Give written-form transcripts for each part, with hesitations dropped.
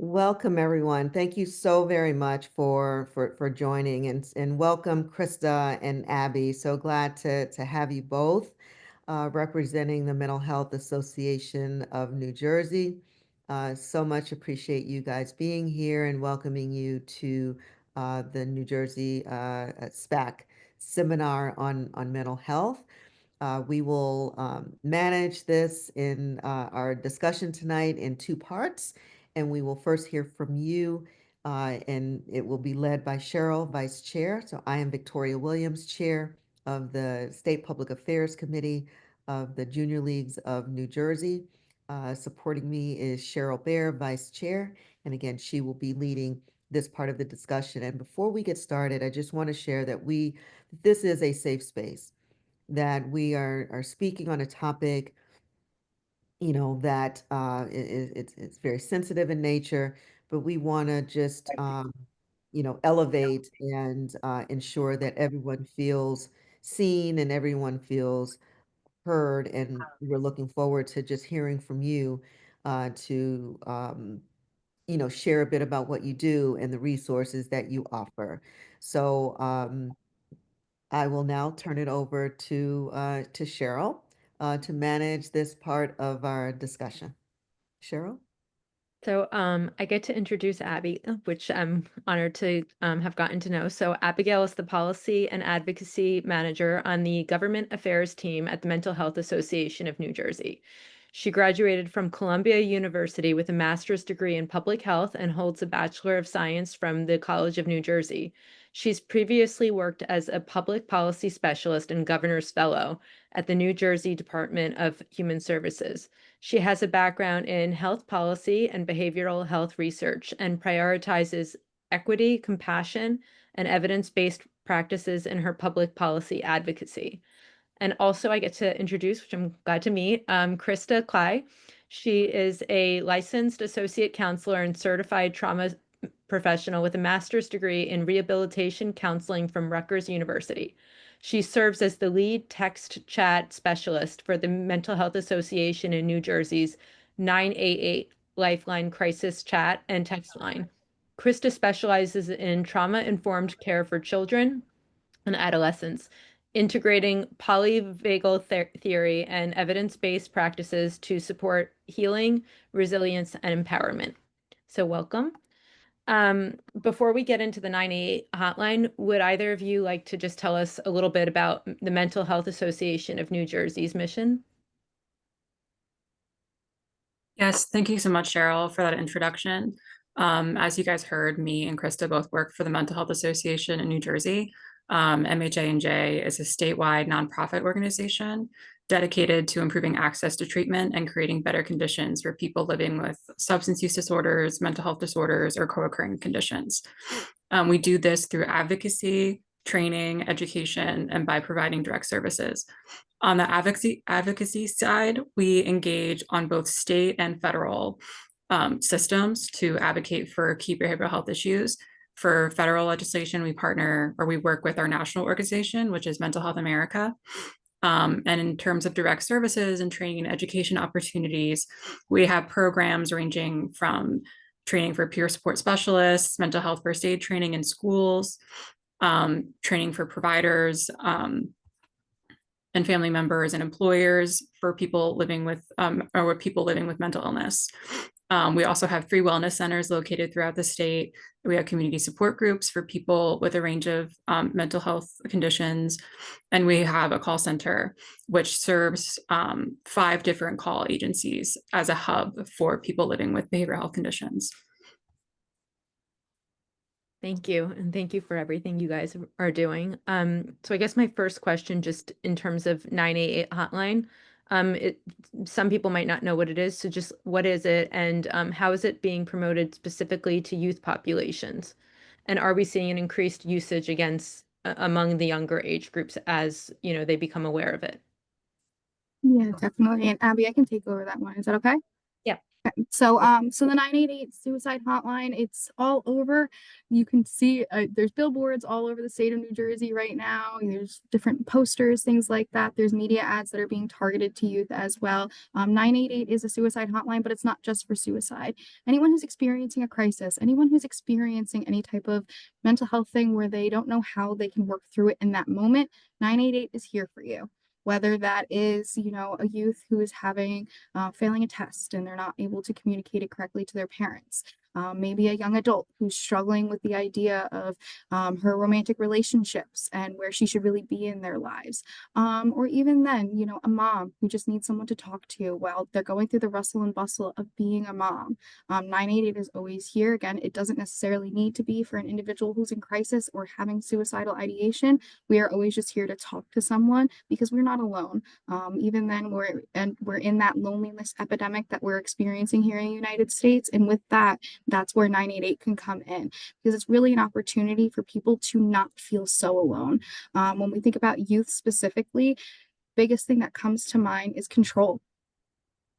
Welcome, everyone. Thank you so very much for joining, and welcome, Krista and Abby. So glad to have you both representing the Mental Health Association of New Jersey. So much appreciate you guys being here and welcoming you to the New Jersey SPAC seminar on mental health. We will manage this in our discussion tonight in two parts, and we will first hear from you, and it will be led by Cheryl, Vice Chair. So I am Victoria Williams, Chair of the State Public Affairs Committee of the Junior Leagues of New Jersey. Supporting me is Cheryl Bear, Vice Chair, and again, she will be leading this part of the discussion. And before we get started, I just want to share that this is a safe space, that we are speaking on a topic, that it's very sensitive in nature, but we want to just, elevate and ensure that everyone feels seen and everyone feels heard. And we're looking forward to just hearing from you to, share a bit about what you do and the resources that you offer. So, I will now turn it over to Cheryl to manage this part of our discussion. Cheryl? So I get to introduce Abby, which I'm honored to have gotten to know. So Abigail is the Policy and Advocacy Manager on the Government Affairs team at the Mental Health Association of New Jersey. She graduated from Columbia University with a master's degree in public health and holds a Bachelor of Science from the College of New Jersey. She's previously worked as a public policy specialist and governor's fellow at the New Jersey Department of Human Services. She has a background in health policy and behavioral health research and prioritizes equity, compassion, and evidence-based practices in her public policy advocacy. And also I get to introduce, which I'm glad to meet, Krista Klie. She is a licensed associate counselor and certified trauma professional with a master's degree in rehabilitation counseling from Rutgers University. She serves as the lead text chat specialist for the Mental Health Association in New Jersey's 988 Lifeline Crisis Chat and Text Line. Krista specializes in trauma-informed care for children and adolescents, integrating polyvagal theory and evidence-based practices to support healing, resilience, and empowerment. So welcome. Before we get into the 988 hotline, would either of you like to just tell us a little bit about the Mental Health Association of New Jersey's mission? Yes, thank you so much, Cheryl, for that introduction. As you guys heard, me and Krista both work for the Mental Health Association in New Jersey. MHA&J is a statewide nonprofit organization dedicated to improving access to treatment and creating better conditions for people living with substance use disorders, mental health disorders, or co-occurring conditions. We do this through advocacy, training, education, and by providing direct services. On the advocacy side, we engage on both state and federal systems to advocate for key behavioral health issues. For federal legislation, we partner or we work with our national organization, which is Mental Health America. And in terms of direct services and training and education opportunities, we have programs ranging from training for peer support specialists, mental health first aid training in schools, training for providers, and family members and employers for people living with mental illness. We also have free wellness centers located throughout the state. We have community support groups for people with a range of mental health conditions. And we have a call center, which serves 5 different call agencies as a hub for people living with behavioral health conditions. Thank you. And thank you for everything you guys are doing. So I guess my first question, just in terms of 988 hotline, some people might not know what it is. So just what is it, and how is it being promoted specifically to youth populations? And are we seeing an increased usage among the younger age groups as, they become aware of it? Yeah, definitely. And Abby, I can take over that one. Is that okay? Yeah. So the 988 suicide hotline, it's all over. You can see there's billboards all over the state of New Jersey right now. There's different posters, things like that. There's media ads that are being targeted to youth as well. 988 is a suicide hotline, but it's not just for suicide. Anyone who's experiencing a crisis, anyone who's experiencing any type of mental health thing where they don't know how they can work through it in that moment, 988 is here for you. Whether that is, a youth who is having failing a test and they're not able to communicate it correctly to their parents. Maybe a young adult who's struggling with the idea of her romantic relationships and where she should really be in their lives. Or even then, a mom who just needs someone to talk to while they're going through the rustle and bustle of being a mom. 988 is always here. Again, it doesn't necessarily need to be for an individual who's in crisis or having suicidal ideation. We are always just here to talk to someone because we're not alone. Even then, we're in that loneliness epidemic that we're experiencing here in the United States. And with that, that's where 988 can come in, because it's really an opportunity for people to not feel so alone. When we think about youth specifically, biggest thing that comes to mind is control.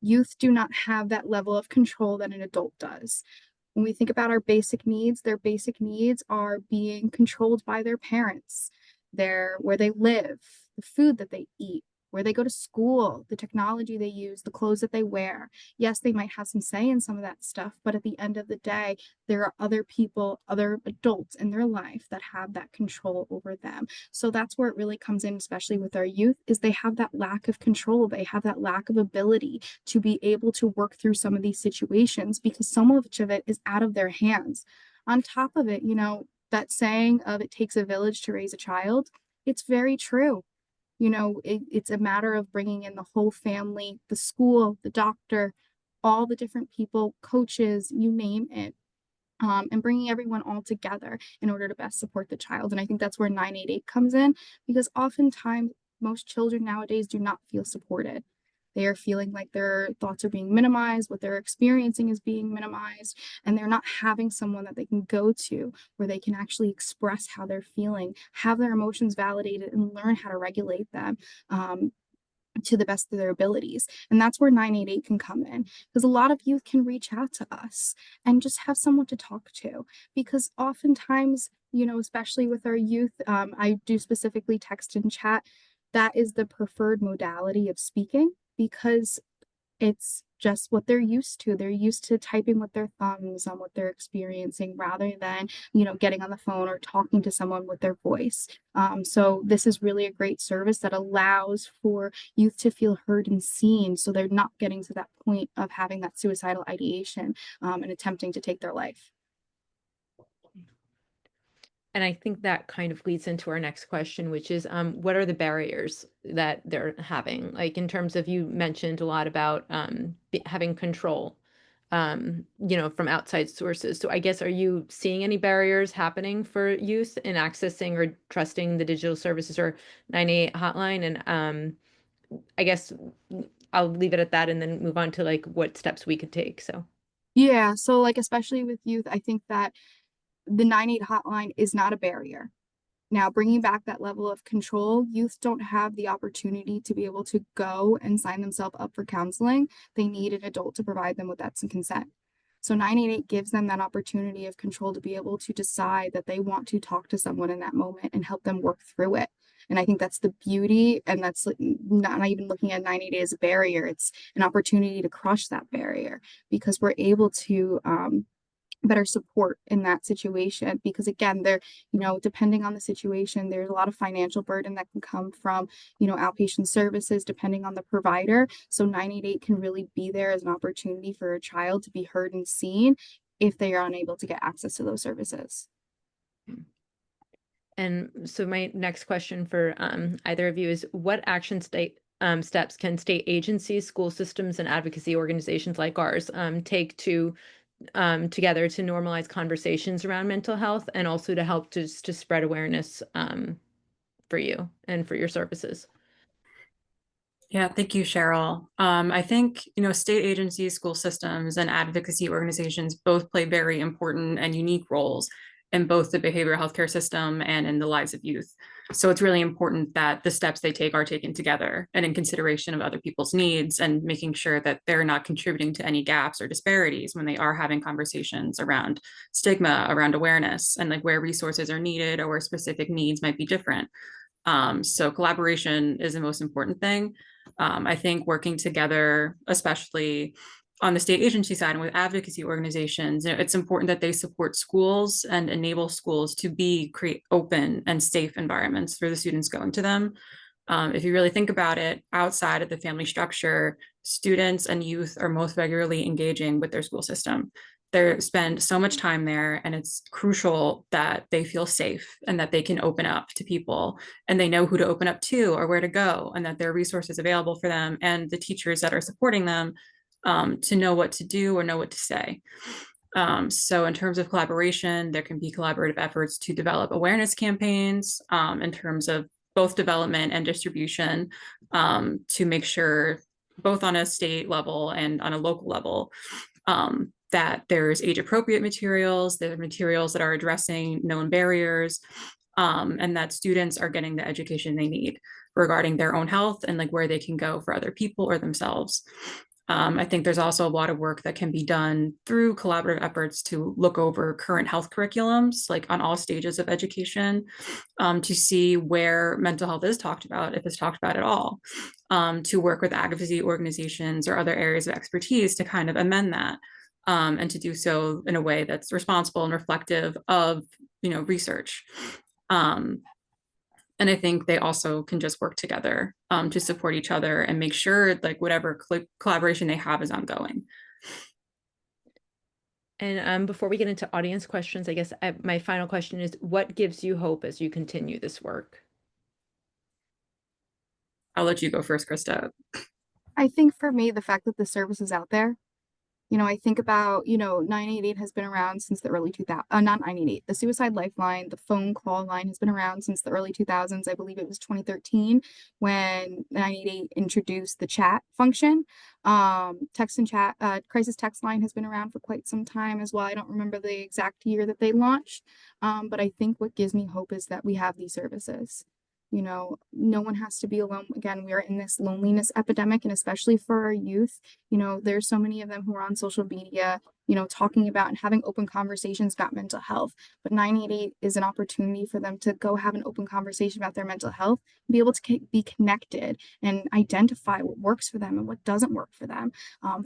Youth do not have that level of control that an adult does. When we think about our basic needs, their basic needs are being controlled by their parents, where they live, the food that they eat, where they go to school, the technology they use, the clothes that they wear. Yes, they might have some say in some of that stuff, but at the end of the day, there are other people, other adults in their life that have that control over them. So that's where it really comes in, especially with our youth, is they have that lack of control. They have that lack of ability to be able to work through some of these situations because so much of it is out of their hands. On top of it, that saying of it takes a village to raise a child, it's very true. It's a matter of bringing in the whole family, the school, the doctor, all the different people, coaches, you name it, and bringing everyone all together in order to best support the child. And I think that's where 988 comes in, because oftentimes most children nowadays do not feel supported. They are feeling like their thoughts are being minimized, what they're experiencing is being minimized, and they're not having someone that they can go to where they can actually express how they're feeling, have their emotions validated, and learn how to regulate them. To the best of their abilities. And that's where 988 can come in, because a lot of youth can reach out to us and just have someone to talk to, because oftentimes, especially with our youth, I do specifically text and chat. That is the preferred modality of speaking, because it's just what they're used to. They're used to typing with their thumbs on what they're experiencing rather than, getting on the phone or talking to someone with their voice. So this is really a great service that allows for youth to feel heard and seen. So they're not getting to that point of having that suicidal ideation and attempting to take their life. And I think that kind of leads into our next question, which is, what are the barriers that they're having? Like in terms of, you mentioned a lot about having control, from outside sources. So I guess, are you seeing any barriers happening for youth in accessing or trusting the digital services or 98 hotline? And I guess I'll leave it at that and then move on to like what steps we could take. So. Yeah. So especially with youth, I think that the 98 hotline is not a barrier. Now, bringing back that level of control, youth don't have the opportunity to be able to go and sign themselves up for counseling. They need an adult to provide them with that consent. So 988 gives them that opportunity of control to be able to decide that they want to talk to someone in that moment and help them work through it. And I think that's the beauty, and that's not even looking at 988 as a barrier. It's an opportunity to crush that barrier, because we're able to better support in that situation, because again, depending on the situation, there's a lot of financial burden that can come from outpatient services depending on the provider. So 988 can really be there as an opportunity for a child to be heard and seen if they are unable to get access to those services. And so my next question for either of you is, what steps can state agencies, school systems, and advocacy organizations like ours take to together to normalize conversations around mental health, and also to help to spread awareness for you and for your services? Yeah, thank you, Cheryl. I think, state agencies, school systems, and advocacy organizations both play very important and unique roles in both the behavioral healthcare system and in the lives of youth. So it's really important that the steps they take are taken together and in consideration of other people's needs, and making sure that they're not contributing to any gaps or disparities when they are having conversations around stigma, around awareness, and like where resources are needed or where specific needs might be different. So collaboration is the most important thing. I think working together, especially on the state agency side and with advocacy organizations, it's important that they support schools and enable schools to create open and safe environments for the students going to them. If you really think about it, outside of the family structure, students and youth are most regularly engaging with their school system. They spend so much time there, and it's crucial that they feel safe and that they can open up to people, and they know who to open up to or where to go, and that there are resources available for them and the teachers that are supporting them to know what to do or know what to say. So in terms of collaboration, there can be collaborative efforts to develop awareness campaigns in terms of both development and distribution, to make sure both on a state level and on a local level that there's age appropriate materials, there are materials that are addressing known barriers, and that students are getting the education they need regarding their own health and like where they can go for other people or themselves. I think there's also a lot of work that can be done through collaborative efforts to look over current health curriculums, like on all stages of education, to see where mental health is talked about, if it's talked about at all, to work with advocacy organizations or other areas of expertise to kind of amend that, and to do so in a way that's responsible and reflective of, research. And I think they also can just work together to support each other and make sure like whatever collaboration they have is ongoing. And before we get into audience questions, I guess my final question is, what gives you hope as you continue this work? I'll let you go first, Krista. I think for me, the fact that the service is out there, I think about, 988 has been around since the early 2000s, not 988, the suicide lifeline, the phone call line has been around since the early 2000s. I believe it was 2013 when 988 introduced the chat function. Text and chat, crisis text line has been around for quite some time as well. I don't remember the exact year that they launched, but I think what gives me hope is that we have these services. No one has to be alone. Again, we are in this loneliness epidemic, and especially for our youth, there's so many of them who are on social media, talking about and having open conversations about mental health. But 988 is an opportunity for them to go have an open conversation about their mental health, be able to be connected and identify what works for them and what doesn't work for them.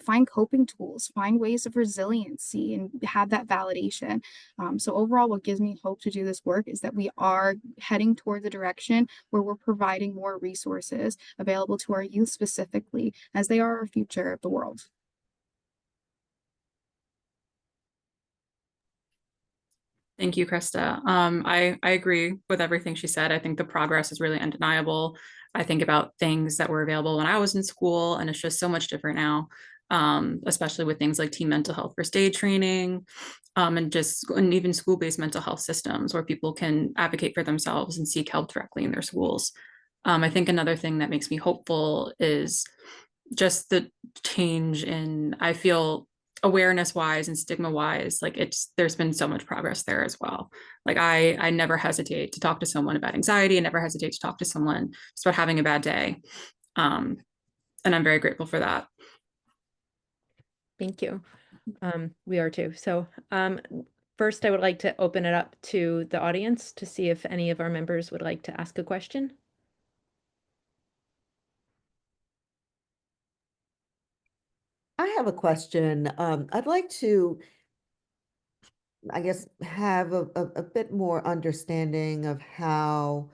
Find coping tools, find ways of resiliency, and have that validation. So overall, what gives me hope to do this work is that we are heading towards a direction where we're providing more resources available to our youth specifically, as they are our future of the world. Thank you, Krista. I agree with everything she said. I think the progress is really undeniable. I think about things that were available when I was in school, and it's just so much different now, especially with things like teen mental health first aid training, and even school-based mental health systems where people can advocate for themselves and seek help directly in their schools. I think another thing that makes me hopeful is just the change in, I feel, awareness wise and stigma wise, like there's been so much progress there as well. Like I never hesitate to talk to someone about anxiety. I never hesitate to talk to someone just about having a bad day. And I'm very grateful for that. Thank you. We are too. So first I would like to open it up to the audience to see if any of our members would like to ask a question. I have a question. I'd like to, I guess, have a bit more understanding of how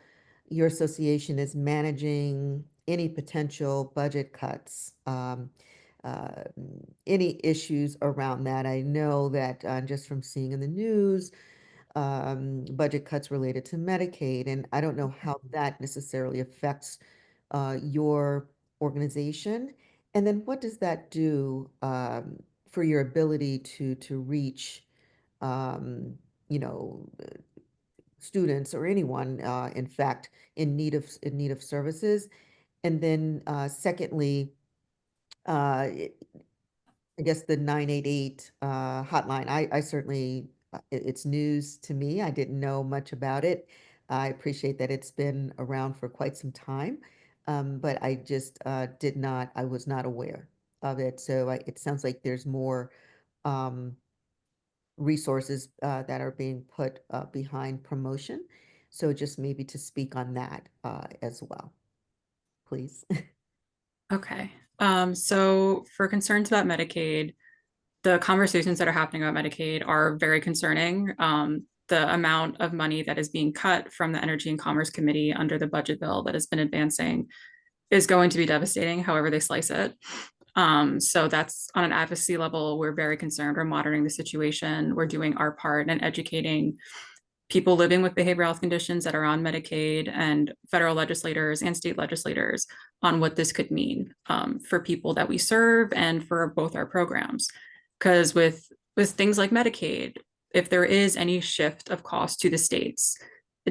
your association is managing any potential budget cuts, uh, any issues around that. I know that just from seeing in the news, budget cuts related to Medicaid, and I don't know how that necessarily affects your organization. And then what does that do for your ability to reach, um, you know, students or anyone, in fact, in need of services? And then secondly, I guess the 988 hotline, I certainly, it's news to me. I didn't know much about it. I appreciate that it's been around for quite some time, but I just I was not aware of it. So it sounds like there's more um, resources that are being put behind promotion. So just maybe to speak on that as well, please. Okay. So for concerns about Medicaid, the conversations that are happening about Medicaid are very concerning. The amount of money that is being cut from the Energy and Commerce Committee under the budget bill that has been advancing is going to be devastating, however they slice it. So that's on an advocacy level. We're very concerned. We're monitoring the situation. We're doing our part and educating people living with behavioral health conditions that are on Medicaid and federal legislators and state legislators on what this could mean for people that we serve and for both our programs. Because with things like Medicaid, if there is any shift of cost to the states,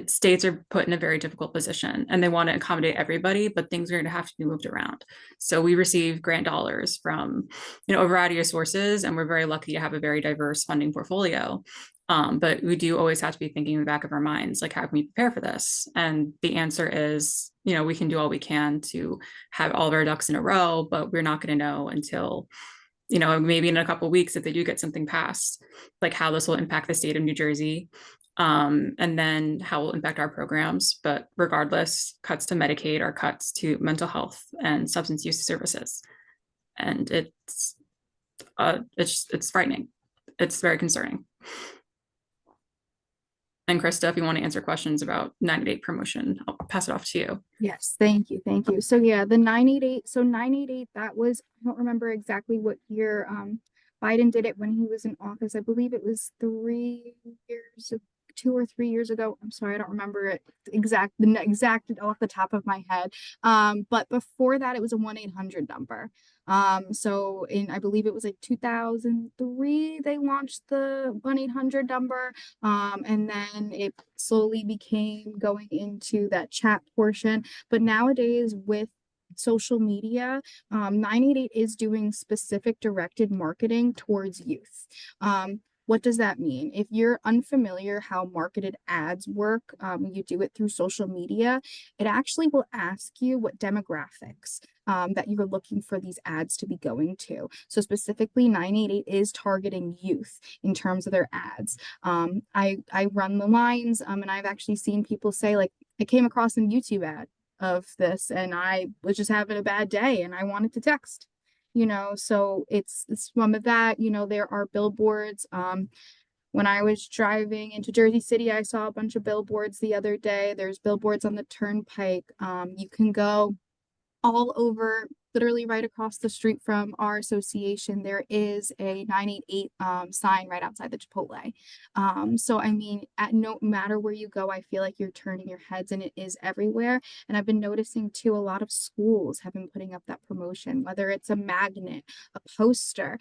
states are put in a very difficult position and they want to accommodate everybody, but things are going to have to be moved around. So we receive grant dollars from, a variety of sources, and we're very lucky to have a very diverse funding portfolio. But we do always have to be thinking in the back of our minds, like, how can we prepare for this? And the answer is, we can do all we can to have all of our ducks in a row, but we're not going to know until, maybe in a couple of weeks, if they do get something passed, like how this will impact the state of New Jersey, and then how it will impact our programs. But regardless, cuts to Medicaid are cuts to mental health and substance use services. And it's frightening. It's very concerning. And Krista, if you want to answer questions about 988 promotion, I'll pass it off to you. Yes, thank you. Thank you. So yeah, the 988, so 988, that was, I don't remember exactly what year Biden did it when he was in office. I believe it was 2 or 3 years ago. I'm sorry, I don't remember it the exact off the top of my head. But before that, it was a 1-800 number. So I believe it was like 2003, they launched the 1-800 number. And then it slowly became going into that chat portion. But nowadays with social media, 988 is doing specific directed marketing towards youth. What does that mean? If you're unfamiliar how marketed ads work, you do it through social media, it actually will ask you what demographics that you're looking for these ads to be going to. So specifically, 988 is targeting youth in terms of their ads. I run the lines, and I've actually seen people say, like, I came across a YouTube ad of this and I was just having a bad day and I wanted to text. So it's some of that. There are billboards. When I was driving into Jersey City, I saw a bunch of billboards the other day. There's billboards on the turnpike. You can go all over, literally right across the street from our association. There is a 988 sign right outside the Chipotle. So I mean, at no matter where you go, I feel like you're turning your heads, and it is everywhere. And I've been noticing too, a lot of schools have been putting up that promotion, whether it's a magnet, a poster,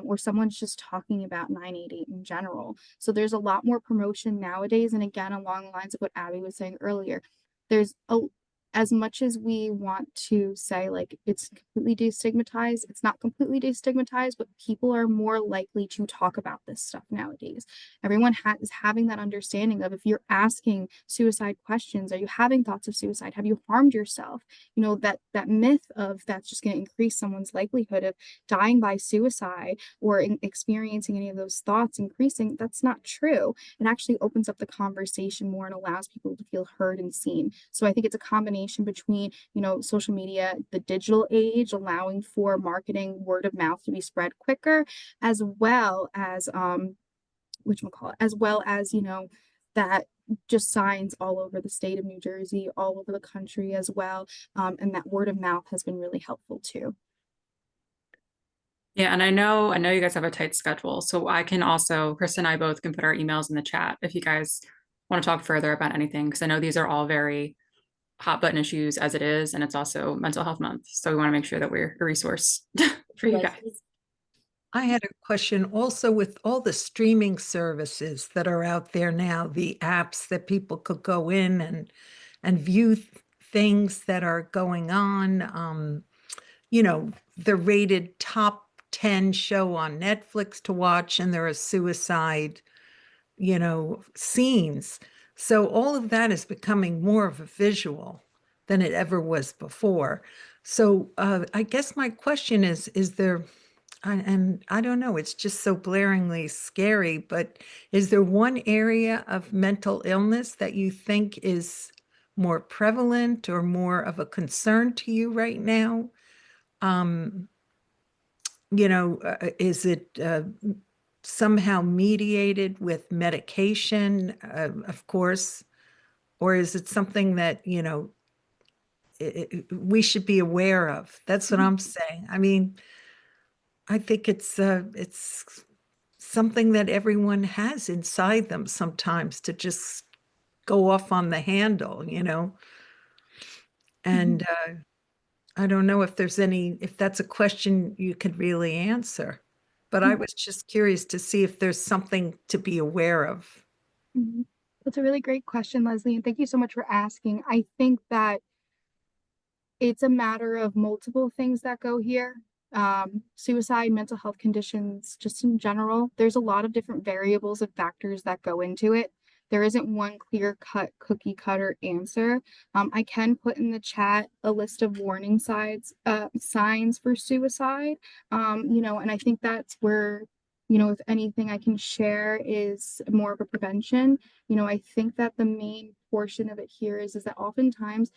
or someone's just talking about 988 in general. So there's a lot more promotion nowadays. And again, along the lines of what Abby was saying earlier, there's as much as we want to say, like, it's completely destigmatized, it's not completely destigmatized, but people are more likely to talk about this stuff nowadays. Everyone is having that understanding of, if you're asking suicide questions, are you having thoughts of suicide? Have you harmed yourself? That myth of that's just going to increase someone's likelihood of dying by suicide or experiencing any of those thoughts increasing, that's not true. It actually opens up the conversation more and allows people to feel heard and seen. So I think it's a combination between, social media, the digital age, allowing for marketing, word of mouth to be spread quicker, as well as that just signs all over the state of New Jersey, all over the country as well. And that word of mouth has been really helpful too. Yeah, and I know you guys have a tight schedule, so I can also, Chris and I both can put our emails in the chat if you guys want to talk further about anything, because I know these are all very hot button issues as it is, and it's also Mental Health Month, so we want to make sure that we're a resource for you guys. I had a question also with all the streaming services that are out there now, the apps that people could go in and view things that are going on. The rated top 10 show on Netflix to watch, and there are suicide, scenes. So all of that is becoming more of a visual than it ever was before. So I guess my question is there, and I don't know, it's just so blaringly scary, but is there one area of mental illness that you think is more prevalent or more of a concern to you right now? Is it somehow mediated with medication, of course, or is it something that, we should be aware of? That's what I'm saying. I mean, I think it's something that everyone has inside them sometimes to just go off on the handle, and I don't know if if that's a question you could really answer, but I was just curious to see if there's something to be aware of. Mhm. That's a really great question, Leslie, and thank you so much for asking. I think that it's a matter of multiple things that go here. Suicide, mental health conditions, just in general. There's a lot of different variables and factors that go into it. There isn't one clear cut cookie cutter answer. I can put in the chat a list of warning signs for suicide. And I think that's where, if anything I can share is more of a prevention. I think that the main portion of it here is that oftentimes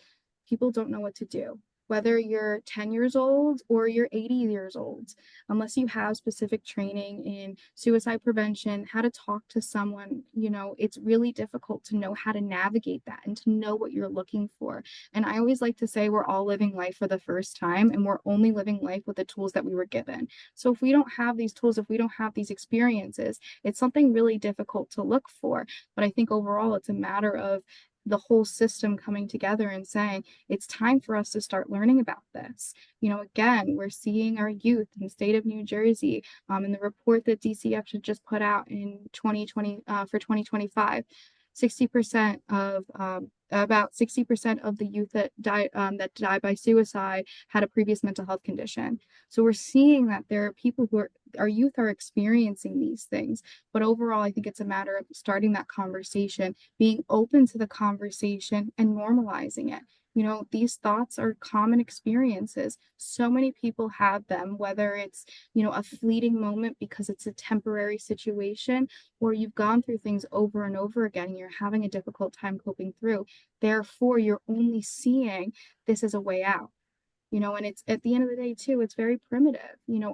people don't know what to do, whether you're 10 years old or you're 80 years old, unless you have specific training in suicide prevention, how to talk to someone. It's really difficult to know how to navigate that and to know what you're looking for. And I always like to say we're all living life for the first time, and we're only living life with the tools that we were given. So if we don't have these tools, if we don't have these experiences, it's something really difficult to look for. But I think overall it's a matter of the whole system coming together and saying it's time for us to start learning about this. Again, we're seeing our youth in the state of New Jersey, in the report that DCF should just put out in 2020 for 2025. 60% of about 60% of the youth that died by suicide had a previous mental health condition. So we're seeing that there are people our youth are experiencing these things. But overall, I think it's a matter of starting that conversation, being open to the conversation, and normalizing it. These thoughts are common experiences. So many people have them, whether it's, a fleeting moment because it's a temporary situation, or you've gone through things over and over again and you're having a difficult time coping through. Therefore, you're only seeing this as a way out. And it's at the end of the day too, it's very primitive.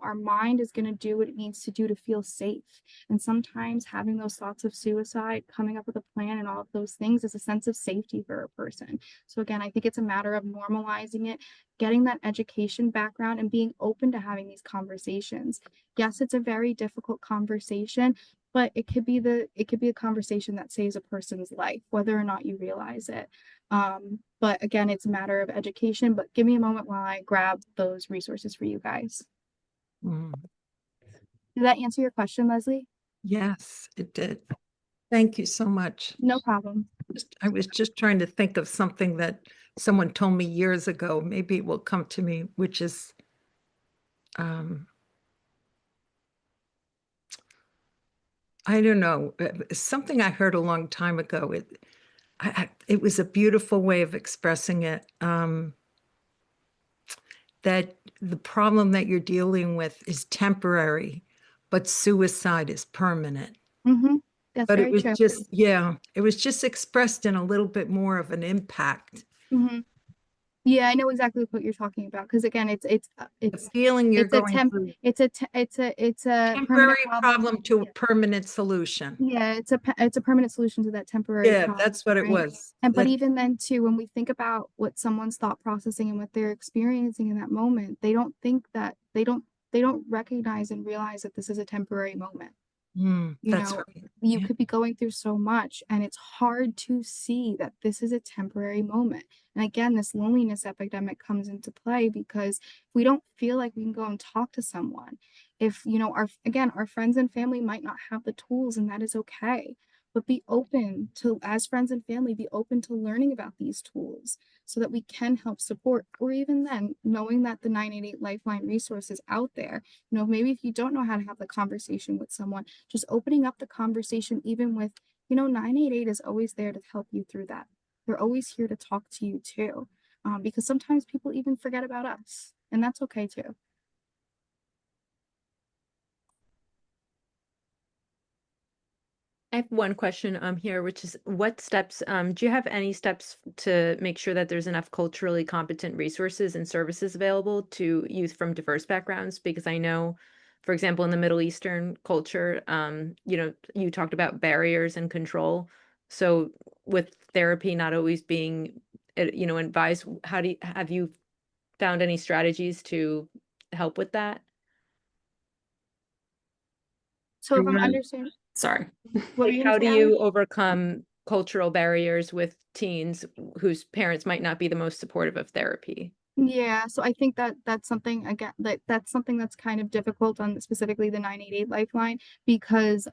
Our mind is going to do what it needs to do to feel safe. And sometimes having those thoughts of suicide, coming up with a plan and all of those things is a sense of safety for a person. So again, I think it's a matter of normalizing it, getting that education background, and being open to having these conversations. Yes, it's a very difficult conversation, but it could be a conversation that saves a person's life, whether or not you realize it. But again, it's a matter of education. But give me a moment while I grab those resources for you guys. Mm. Did that answer your question, Leslie? Yes, it did. Thank you so much. No problem. I was just trying to think of something that someone told me years ago. Maybe it will come to me, which is I don't know, something I heard a long time ago. It was a beautiful way of expressing it. That the problem that you're dealing with is temporary, but suicide is permanent. Mm-hmm. That's But it very was true. just, yeah, it was just expressed in a little bit more of an impact. Mm-hmm. Yeah, I know exactly what you're talking about. Because again, it's The feeling you're it's a going through, it's a temporary permanent problem to a permanent solution. Yeah, it's a permanent solution to that temporary Yeah, problem, that's what it right? was. But even then too, when we think about what someone's thought processing and what they're experiencing in that moment, they don't think that they don't recognize and realize that this is a temporary moment. That's right. You Yeah. could be going through so much, and it's hard to see that this is a temporary moment. And again, this loneliness epidemic comes into play because if we don't feel like we can go and talk to someone, if our friends and family might not have the tools, and that is okay. But be open to, as friends and family, be open to learning about these tools so that we can help support, or even then knowing that the 988 Lifeline resource is out there. Maybe if you don't know how to have the conversation with someone, just opening up the conversation, even with you know, 988 is always there to help you through that. They're always here to talk to you too, because sometimes people even forget about us, and that's okay too. I have one question here, which is what steps, do you have any steps to make sure that there's enough culturally competent resources and services available to youth from diverse backgrounds? Because I know, for example, in the Middle Eastern culture, you know, you talked about barriers and control. So with therapy not always being, you know, advised, have you found any strategies to help with that? So if I'm understanding, Sorry. what were Like, you gonna how do say, Abby? you overcome cultural barriers with teens whose parents might not be the most supportive of therapy? Yeah, so I think that that's something again that's something that's kind of difficult on specifically the 988 Lifeline, because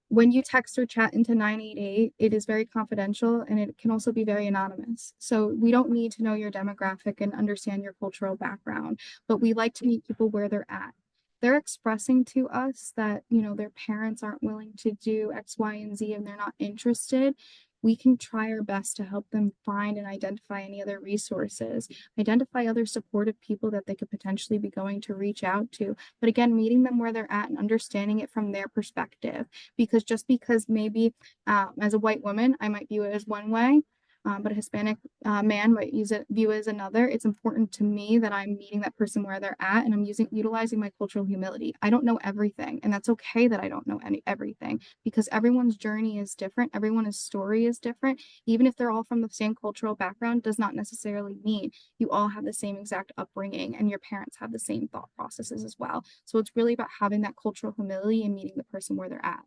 when you text or chat into 988, it is very confidential and it can also be very anonymous. So we don't need to know your demographic and understand your cultural background, but we like to meet people where they're at. They're expressing to us that, you know, their parents aren't willing to do X, Y, and Z and they're not interested. We can try our best to help them find and identify any other resources, identify other supportive people that they could potentially be going to reach out to. But again, meeting them where they're at and understanding it from their perspective, because just because maybe as a white woman, I might view it as one way, but a Hispanic man might view it as another. It's important to me that I'm meeting that person where they're at, and I'm utilizing my cultural humility. I don't know everything, and that's okay that I don't know everything, because everyone's journey is different. Everyone's story is different. Even if they're all from the same cultural background, does not necessarily mean you all have the same exact upbringing and your parents have the same thought processes as well. So it's really about having that cultural humility and meeting the person where they're at.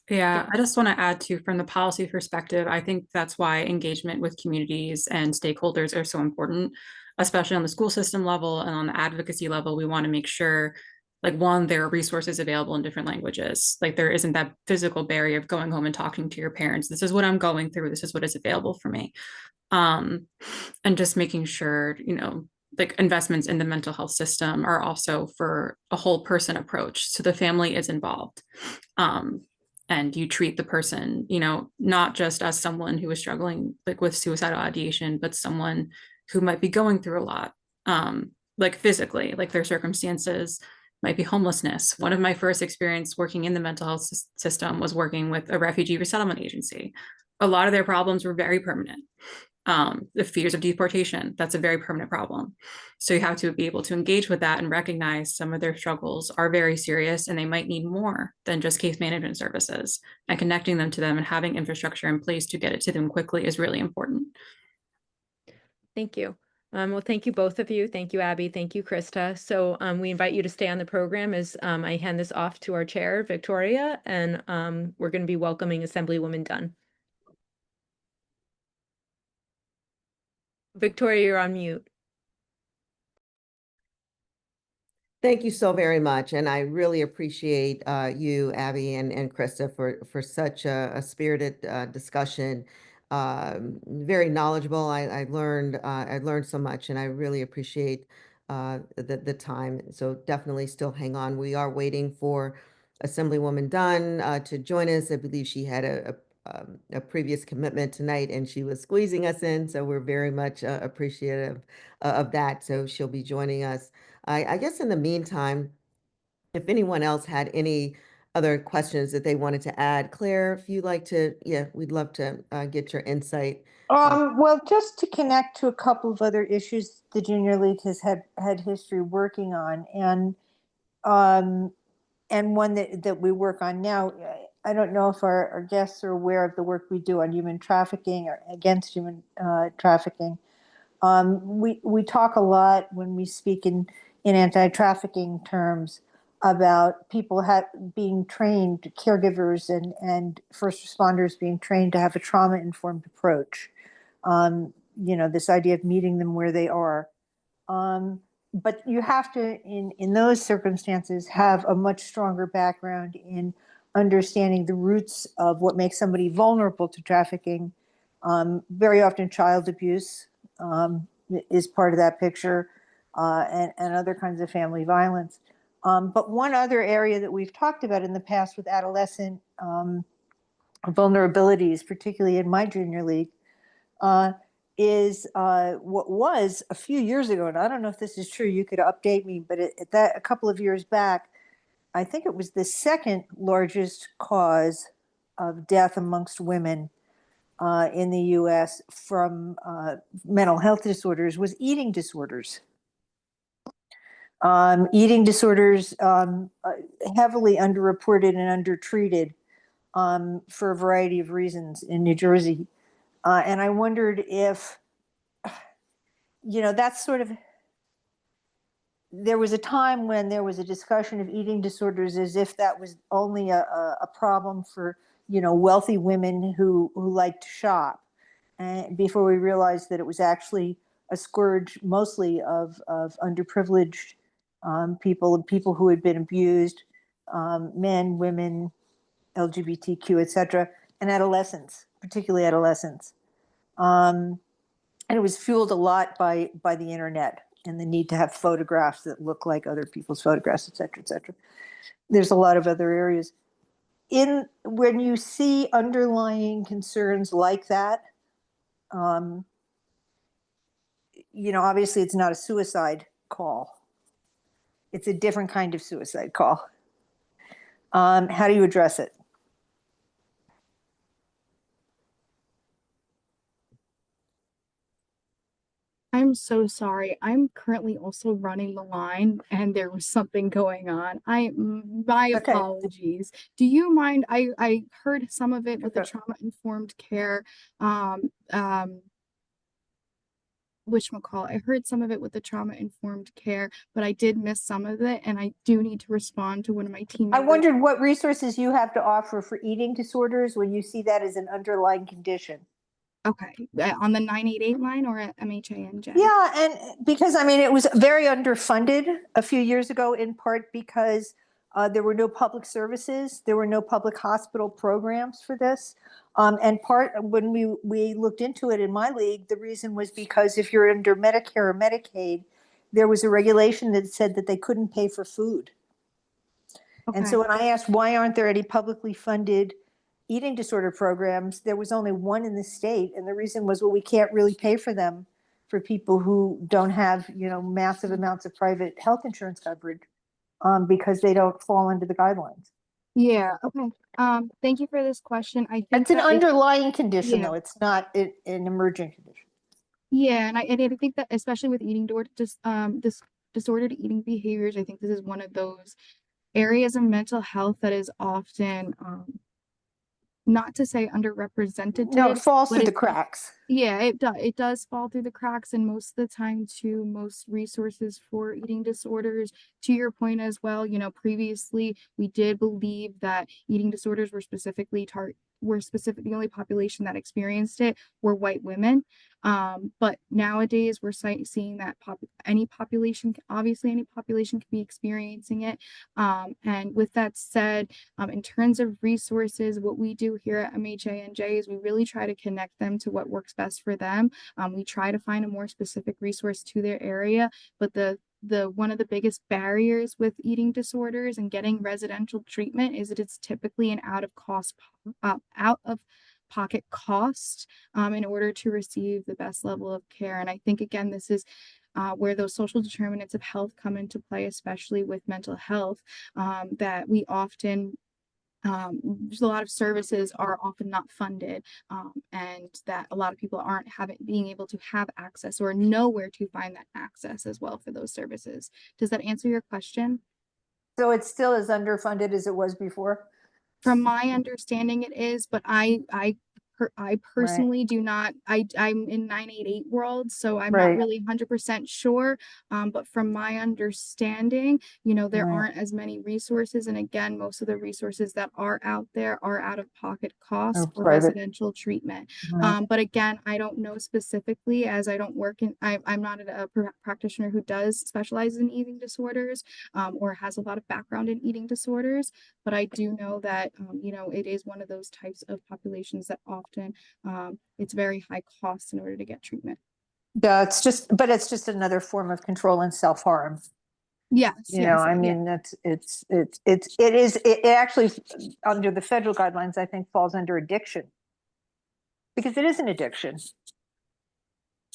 Yeah, I just want to add to, from the policy perspective, I think that's why engagement with communities and stakeholders are so important, especially on the school system level and on the advocacy level. We want to make sure, like, one, there are resources available in different languages. Like, there isn't that physical barrier of going home and talking to your parents. This is what I'm going through. This is what is available for me. And just making sure, you know, like, investments in the mental health system are also for a whole person approach. So the family is involved. And you treat the person, you know, not just as someone who is struggling like with suicidal ideation, but someone who might be going through a lot, like physically, like their circumstances might be homelessness. One of my first experience working in the mental health system was working with a refugee resettlement agency. A lot of their problems were very permanent. The fears of deportation, that's a very permanent problem. So you have to be able to engage with that and recognize some of their struggles are very serious and they might need more than just case management services, and connecting them to them and having infrastructure in place to get it to them quickly is really important. Thank you. Well, thank you, both of you. Thank you, Abby. Thank you, Krista. So we invite you to stay on the program as I hand this off to our chair, Victoria, and we're going to be welcoming Assemblywoman Dunn. Victoria, you're on mute. Thank you so very much. And I really appreciate you, Abby, and Krista for such a spirited discussion. Very knowledgeable. I learned so much, and I really appreciate the time. So definitely still hang on. We are waiting for Assemblywoman Dunn to join us. I believe she had a previous commitment tonight, and she was squeezing us in. So we're very much appreciative of that. So she'll be joining us. I guess in the meantime, if anyone else had any other questions that they wanted to add, Claire, if you'd like to, yeah, we'd love to get your insight. Well, just to connect to a couple of other issues the Junior League has had history working on, and one that we work on now. I don't know if our guests are aware of the work we do on human trafficking or against human trafficking. We talk a lot when we speak in anti-trafficking terms about people being trained, caregivers and first responders being trained to have a trauma-informed approach. You know, this idea of meeting them where they are. But you have to, in those circumstances, have a much stronger background in understanding the roots of what makes somebody vulnerable to trafficking. Very often child abuse is part of that picture, and other kinds of family violence. But one other area that we've talked about in the past with adolescent vulnerabilities, particularly in my junior league, is what was a few years ago, and I don't know if this is true, you could update me, but that a couple of years back, I think it was the second largest cause of death amongst women in the US from mental health disorders was eating disorders. Eating disorders heavily underreported and undertreated for a variety of reasons in New Jersey. And I wondered if, that's sort of, there was a time when there was a discussion of eating disorders as if that was only a problem for, wealthy women who like to shop. And before we realized that it was actually a scourge mostly of underprivileged people who had been abused, men, women, LGBTQ, et cetera, and adolescents, particularly adolescents. And it was fueled a lot by the internet and the need to have photographs that look like other people's photographs, et cetera, et cetera. There's a lot of other areas. When you see underlying concerns like that, obviously it's not a suicide call. It's a different kind of suicide call. How do you address it? I'm so sorry. I'm currently also running the line and there was something going on. My Okay. apologies. Do you mind? I heard some of it with the Okay. trauma-informed care. Whatchamacallit, I heard some of it with the trauma-informed care, but I did miss some of it, and I do need to respond to one of my team I members. wondered what resources you have to offer for eating disorders when you see that as an underlying condition. Okay, on the 988 line or at MHA&J? Yeah, and because it was very underfunded a few years ago, in part because there were no public services, there were no public hospital programs for this. And part when we looked into it in my league, the reason was because if you're under Medicare or Medicaid, there was a regulation that said that they couldn't pay for food. Okay. And so when I asked why aren't there any publicly funded eating disorder programs, there was only one in the state. And the reason was, well, we can't really pay for them for people who don't have, massive amounts of private health insurance coverage because they don't fall under the guidelines. Yeah, okay. Thank you for this question. I think It's an that underlying condition, yeah. though. It's not an emergent condition. Yeah, and I think that especially with this disordered eating behaviors, I think this is one of those areas of mental health that is often not to say underrepresented. No, it falls through the it's cracks. Yeah, it does fall through the cracks, and most of the time too, most resources for eating disorders, to your point as well, previously we did believe that eating disorders were the only population that experienced it were white women. But nowadays we're seeing that any population can be experiencing it. And with that said, in terms of resources, what we do here at MHA&J is we really try to connect them to what works best for them. We try to find a more specific resource to their area, but the one of the biggest barriers with eating disorders and getting residential treatment is that it's typically an out of pocket cost in order to receive the best level of care. And I think, again, this is where those social determinants of health come into play, especially with mental health, that we often there's a lot of services are often not funded, and that a lot of people aren't being able to have access or know where to find that access as well for those services. Does that answer your question? So it's still as underfunded as it was before? From my understanding, it is, but I personally do not. I'm in 988 world, so I'm not really 100% sure. But from my understanding, there aren't as many resources, and again, most of the resources that are out there are out of pocket cost for residential treatment. But again, I don't know specifically, as I don't work in. I'm not a practitioner who does specialize in eating disorders, or has a lot of background in eating disorders. But I do know that it is one of those types of populations that often it's very high cost in order to get treatment. Yeah, it's just another form of control and self-harm. Yes, You yes, know, I yeah. mean, it actually, under the federal guidelines, I think falls under addiction. Because it is an addiction,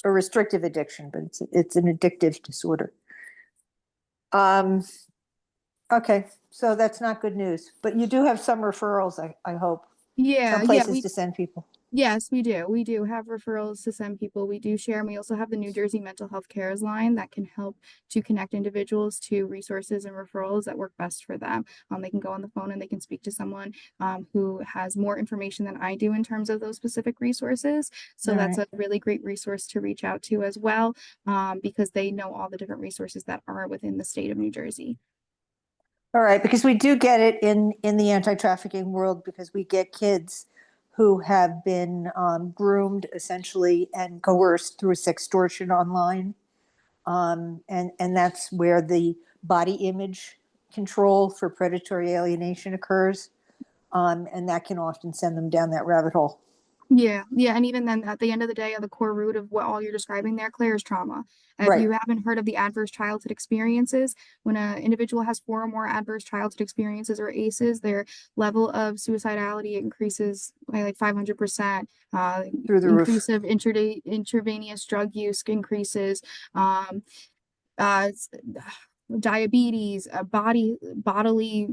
a restrictive addiction, but it's an addictive disorder. Okay, so that's not good news, but you do have some referrals, I hope, Yeah, some places to send people. yes, we do. We do have referrals to send people. We do share, and we also have the New Jersey Mental Health Cares line that can help to connect individuals to resources and referrals that work best for them. They can go on the phone and they can speak to someone who has more information than I do in terms of those specific resources. So that's a really great resource to reach out to as well, because they know all the different resources that are within the state of New Jersey. All right, because we do get it in the anti-trafficking world, because we get kids who have been groomed essentially and coerced through sextortion online. And that's where the body image control for predatory alienation occurs. And that can often send them down that rabbit hole. Yeah, yeah, and even then, at the end of the day, the core root of what all you're describing there, Claire, is trauma. If Right. you haven't heard of the adverse childhood experiences, when an individual has 4 or more adverse childhood experiences, or ACEs, their level of suicidality increases by like 500%. Through the roof. Increase of intravenous drug use increases. Diabetes, bodily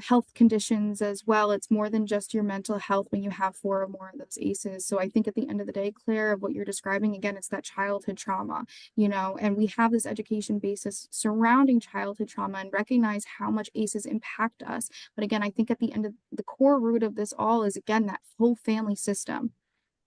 health conditions as well. It's more than just your mental health when you have 4 or more of those ACEs. So I think at the end of the day, Claire, of what you're describing, again, it's that childhood trauma, you know, and we have this education basis surrounding childhood trauma and recognize how much ACEs impact us. But again, I think at the end of the core root of this all is, again, that whole family system.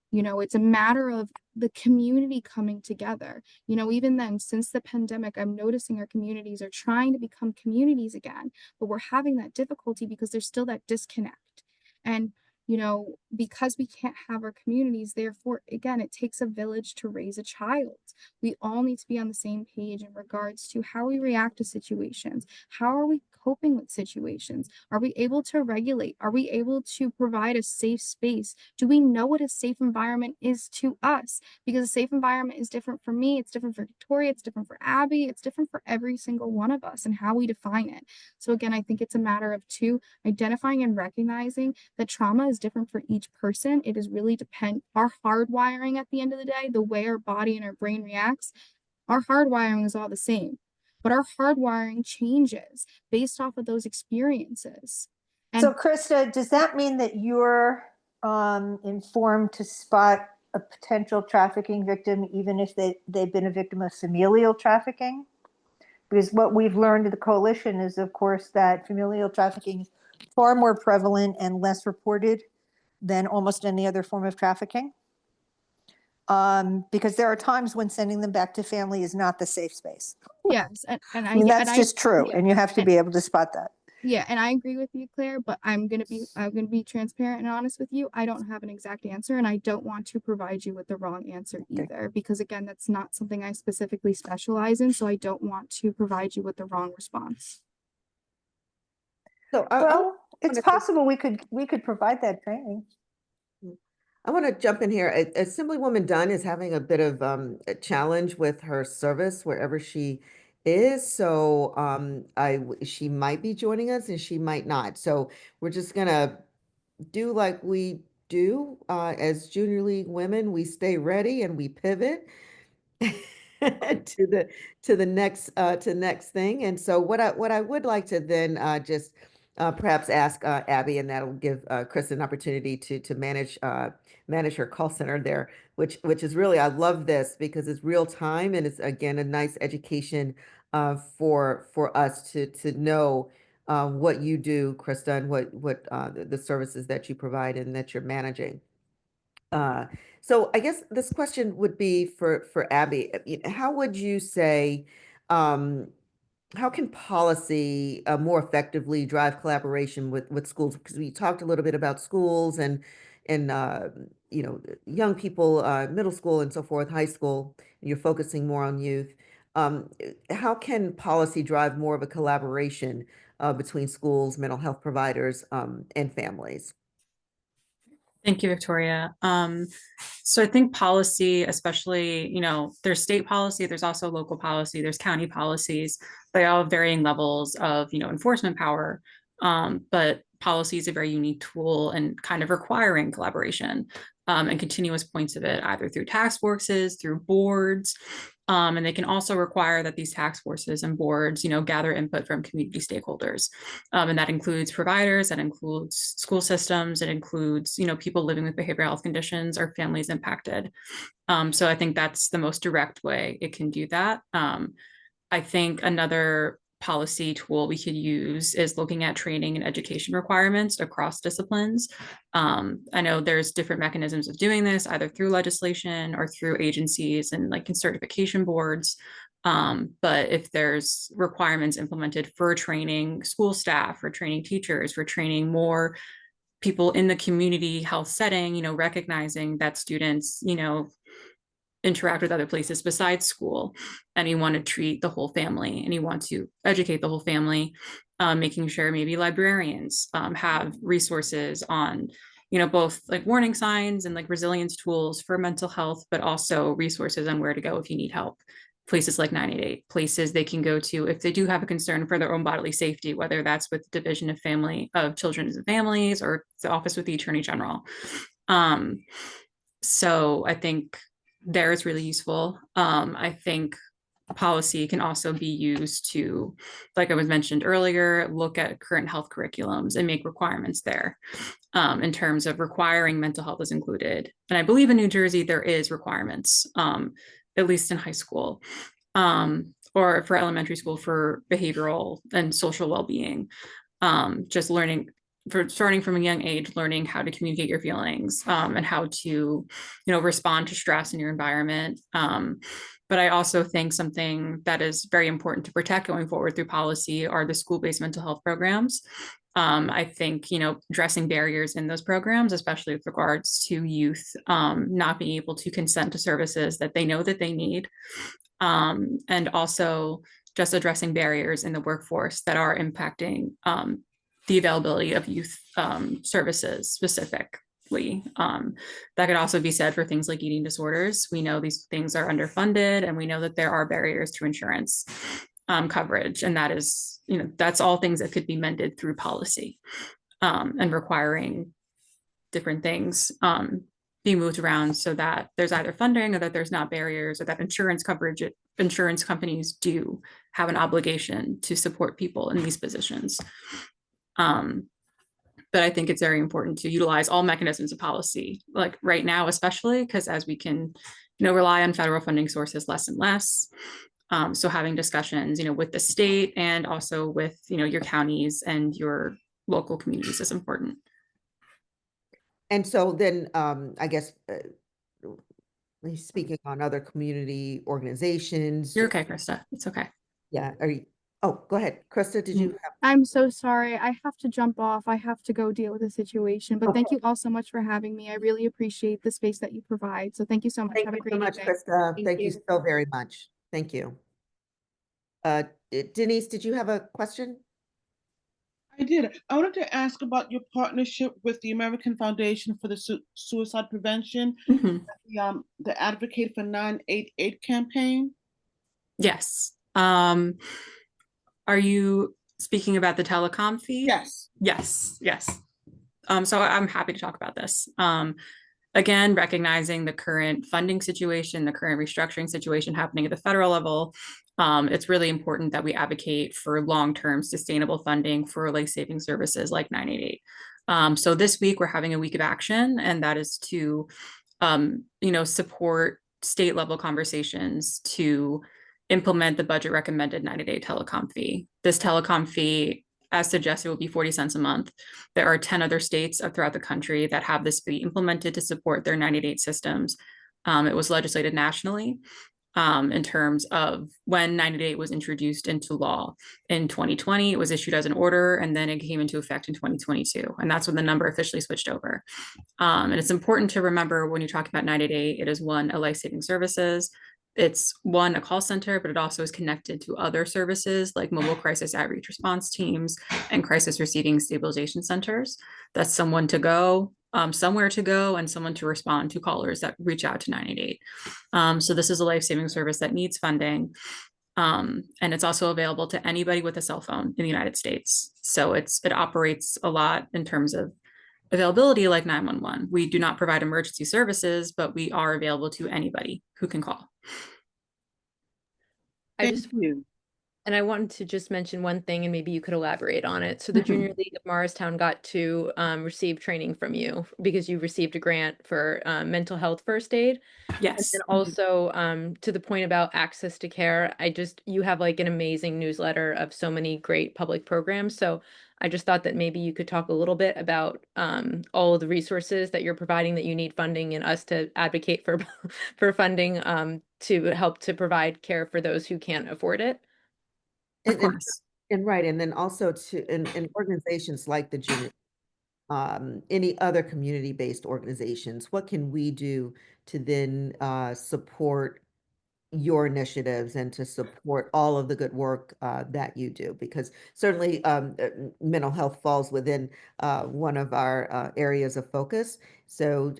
You know, it's a matter of the community coming together. You know, even then, since the pandemic, I'm noticing our communities are trying to become communities again, but we're having that difficulty because there's still that disconnect. And, you know, because we can't have our communities, therefore, again, it takes a village to raise a child. We all need to be on the same page in regards to how we react to situations. How are we coping with situations? Are we able to regulate? Are we able to provide a safe space? Do we know what a safe environment is to us? Because a safe environment is different for me, it's different for Victoria, it's different for Abby, it's different for every single one of us and how we define it. So again, I think it's a matter of 2, identifying and recognizing that trauma is different for each person. It is really our hardwiring at the end of the day, the way our body and our brain reacts, our hardwiring is all the same, but our hardwiring changes based off of those experiences. And so Krista, does that mean that you're informed to spot a potential trafficking victim, even if they've been a victim of familial trafficking? Because what we've learned at the coalition is, of course, that familial trafficking is far more prevalent and less reported than almost any other form of trafficking. Because there are times when sending them back to family is not the safe space. yes, I mean, that's just true, and you have to be able to spot that. Yeah, and I agree with you, Claire, but I'm gonna be transparent and honest with you. I don't have an exact answer, and I don't want to provide you with the wrong answer either, because again, that's not something I specifically specialize in, so I don't want to provide you with the wrong response. So it's possible we could provide that training. I want to jump in here. Assemblywoman Dunn is having a bit of a challenge with her service wherever she is. So she might be joining us and she might not. So we're just gonna do like we do as junior league women. We stay ready and we pivot to the next thing. And so what I would like to then just perhaps ask Abby, and that'll give Chris an opportunity to manage her call center there, which is really, I love this because it's real time and it's again a nice education for us to know what you do, Krista, and what the services that you provide and that you're managing. So I guess this question would be for Abby. How would you say, how can policy more effectively drive collaboration with schools? Because we talked a little bit about schools and young people, middle school and so forth, high school, and you're focusing more on youth. How can policy drive more of a collaboration between schools, mental health providers, and families? Thank you, Victoria. So I think policy, especially, there's state policy, there's also local policy, there's county policies. They all have varying levels of, enforcement power. But policy is a very unique tool and kind of requiring collaboration and continuous points of it, either through task forces, through boards. And they can also require that these task forces and boards, gather input from community stakeholders. And that includes providers, that includes school systems, it includes, people living with behavioral health conditions or families impacted. So I think that's the most direct way it can do that. I think another policy tool we could use is looking at training and education requirements across disciplines. I know there's different mechanisms of doing this, either through legislation or through agencies and like in certification boards. But if there's requirements implemented for training school staff, for training teachers, for training more people in the community health setting, recognizing that students, interact with other places besides school, and you want to treat the whole family and you want to educate the whole family, making sure maybe librarians have resources on both like warning signs and like resilience tools for mental health, but also resources on where to go if you need help. Places like 988, places they can go to if they do have a concern for their own bodily safety, whether that's with the Division of Children and Families or the Office with the Attorney General. So I think there is really useful. I think policy can also be used to, like I was mentioned earlier, look at current health curriculums and make requirements there in terms of requiring mental health is included. And I believe in New Jersey, there is requirements, at least in high school or for elementary school for behavioral and social well-being, just learning for starting from a young age, learning how to communicate your feelings and how to, respond to stress in your environment. But I also think something that is very important to protect going forward through policy are the school-based mental health programs. I think, addressing barriers in those programs, especially with regards to youth not being able to consent to services that they know that they need. And also just addressing barriers in the workforce that are impacting the availability of youth services specifically. That could also be said for things like eating disorders. We know these things are underfunded, and we know that there are barriers to insurance coverage. And that is, that's all things that could be mended through policy and requiring different things being moved around so that there's either funding or that there's not barriers, or that insurance companies do have an obligation to support people in these positions. But I think it's very important to utilize all mechanisms of policy, like right now, especially because as we can, rely on federal funding sources less and less. So having discussions, with the state and also with, your counties and your local communities is important. And so then, I guess, speaking on other community organizations. You're okay, Krista. It's okay. Yeah. Oh, go ahead. Krista, did you have? I'm so sorry. I have to jump off. I have to go deal with the situation. But thank you all so much for having me. I really appreciate the space that you provide. So thank you so much. Thank Have a you great so much, evening. Krista. Thank you so very much. Thank you. Denise, did you have a question? I did. I wanted to ask about your partnership with the American Foundation for the Suicide Prevention, the Advocate for 988 campaign. Yes. Are you speaking about the telecom fee? Yes. Yes. So I'm happy to talk about this. Again, recognizing the current funding situation, the current restructuring situation happening at the federal level, it's really important that we advocate for long-term sustainable funding for life-saving services like 988. So this week we're having a week of action, and that is to, support state-level conversations to implement the budget recommended 988 telecom fee. This telecom fee, as suggested, will be 40 cents a month. There are 10 other states throughout the country that have this fee implemented to support their 988 systems. It was legislated nationally in terms of when 988 was introduced into law. In 2020, it was issued as an order, and then it came into effect in 2022. And that's when the number officially switched over. And it's important to remember when you're talking about 988, it is one, a life-saving services. It's one, a call center, but it also is connected to other services like mobile crisis outreach response teams and crisis receiving stabilization centers. That's someone to go somewhere to go and someone to respond to callers that reach out to 988. So this is a life-saving service that needs funding. And it's also available to anybody with a cell phone in the United States. So it operates a lot in terms of availability like 911. We do not provide emergency services, but we are available to anybody who can call. Thank you. And I wanted to just mention one thing, and maybe you could elaborate on it. So the Junior League of Morristown got to receive training from you because you received a grant for mental health first aid. Yes. And also to the point about access to care, you have like an amazing newsletter of so many great public programs. So I just thought that maybe you could talk a little bit about all of the resources that you're providing that you need funding, and us to advocate for for funding to help to provide care for those who can't afford it. Of course. And right, and then also in organizations like the Junior, any other community-based organizations, what can we do to then support your initiatives and to support all of the good work that you do? Because certainly mental health falls within one of our areas of focus. So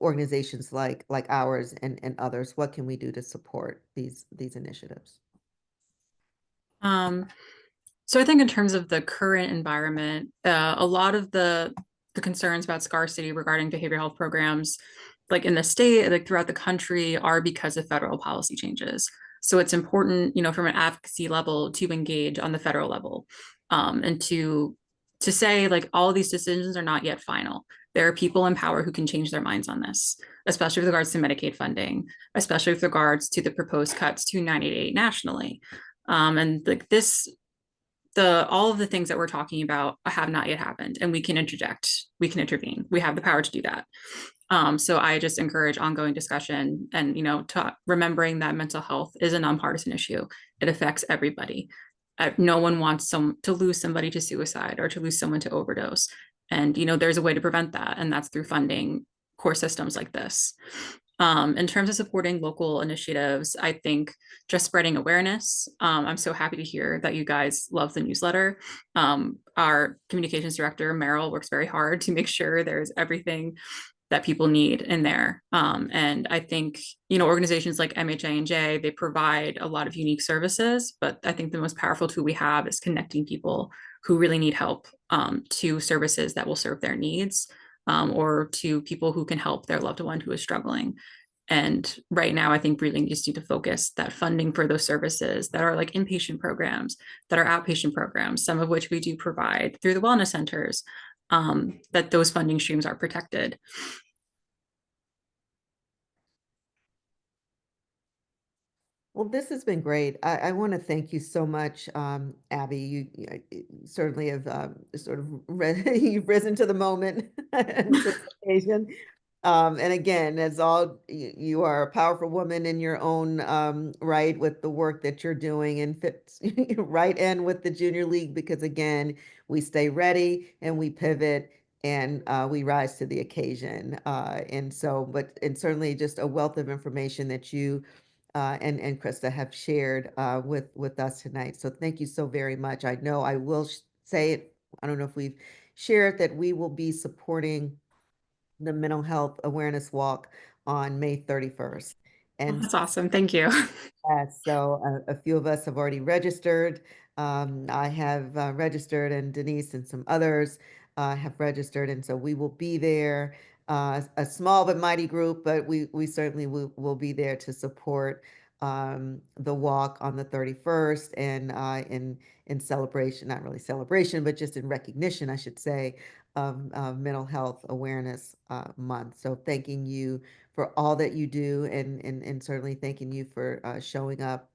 organizations like ours and others, what can we do to support these initiatives? So I think in terms of the current environment, a lot of the concerns about scarcity regarding behavioral health programs, like in the state, like throughout the country, are because of federal policy changes. So it's important, from an advocacy level to engage on the federal level, and to say like all these decisions are not yet final. There are people in power who can change their minds on this, especially with regards to Medicaid funding, especially with regards to the proposed cuts to 988 nationally. And like all of the things that we're talking about have not yet happened, and we can interject, we can intervene, we have the power to do that. So I just encourage ongoing discussion and, remembering that mental health is a nonpartisan issue. It affects everybody. No one wants to lose somebody to suicide or to lose someone to overdose. And, there's a way to prevent that, and that's through funding core systems like this. In terms of supporting local initiatives, I think just spreading awareness. I'm so happy to hear that you guys love the newsletter. Our communications director, Meryl, works very hard to make sure there's everything that people need in there. And I think, organizations like MHA&J, they provide a lot of unique services, but I think the most powerful tool we have is connecting people who really need help to services that will serve their needs. Or to people who can help their loved one who is struggling. And right now, I think really needs to focus that funding for those services that are like inpatient programs, that are outpatient programs, some of which we do provide through the wellness centers, that those funding streams are protected. Well, this has been great. I want to thank you so much, Abby. You certainly have you've risen to the moment and to the occasion. And again, you are a powerful woman in your own right with the work that you're doing, and fits right in with the Junior League, because again, we stay ready and we pivot and we rise to the occasion. And certainly just a wealth of information that you and Krista have shared with us tonight. So thank you so very much. I know I will say it. I don't know if we've shared that we will be supporting the Mental Health Awareness Walk on May 31st. And that's awesome. Thank you. so a few of us have already registered. I have registered, and Denise and some others have registered. And so we will be there, a small but mighty group, but we certainly will be there to support the walk on the 31st, and in celebration, not really celebration, but just in recognition, I should say, of Mental Health Awareness Month. So thanking you for all that you do, and certainly thanking you for showing up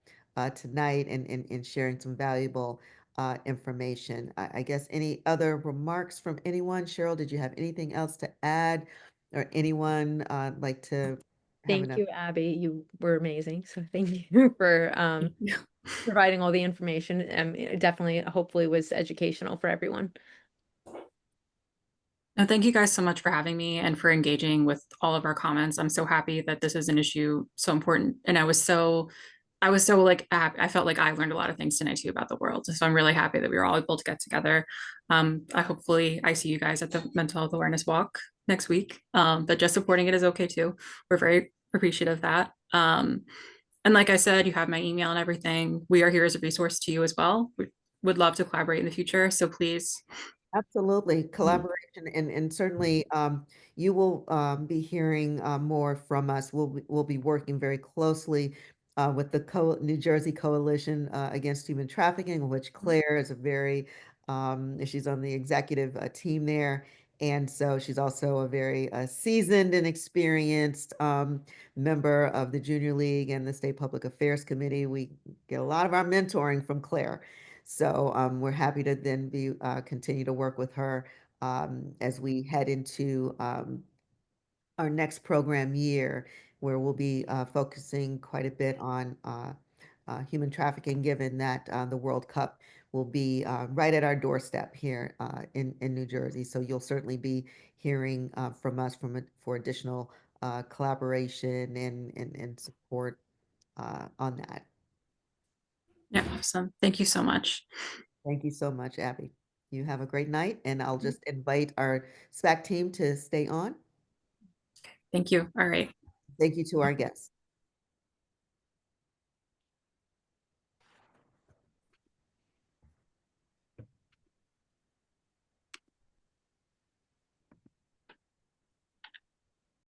tonight and sharing some valuable information. I guess any other remarks from anyone? Cheryl, did you have anything else to add, or anyone like to have Thank you, Abby. You were amazing. So thank you for providing all the information. It definitely, hopefully, was educational for everyone. No, thank you guys so much for having me and for engaging with all of our comments. I'm so happy that this is an issue so important. And I was so I was so like I felt like I learned a lot of things tonight too about the world. So I'm really happy that we were all able to get together. I see you guys at the mental health awareness walk next week. But just supporting it is okay too. We're very appreciative of that. And like I said, you have my email and everything. We are here as a resource to you as well. We would love to collaborate in the future. So please. Absolutely, collaboration, and certainly you will be hearing more from us. We'll be working very closely with the New Jersey Coalition Against Human Trafficking, of which Claire is a very she's on the executive team there, and so she's also a very seasoned and experienced member of the Junior League and the State Public Affairs Committee. We get a lot of our mentoring from Claire. So we're happy to then be continue to work with her as we head into our next program year, where we'll be focusing quite a bit on human trafficking, given that the World Cup will be right at our doorstep here in New Jersey. So you'll certainly be hearing from us for additional collaboration and support on that. Yeah, awesome. Thank you so much. Thank you so much, Abby. You have a great night, and I'll just invite our SPAC team to stay on. Thank you. All right. Thank you to our guests.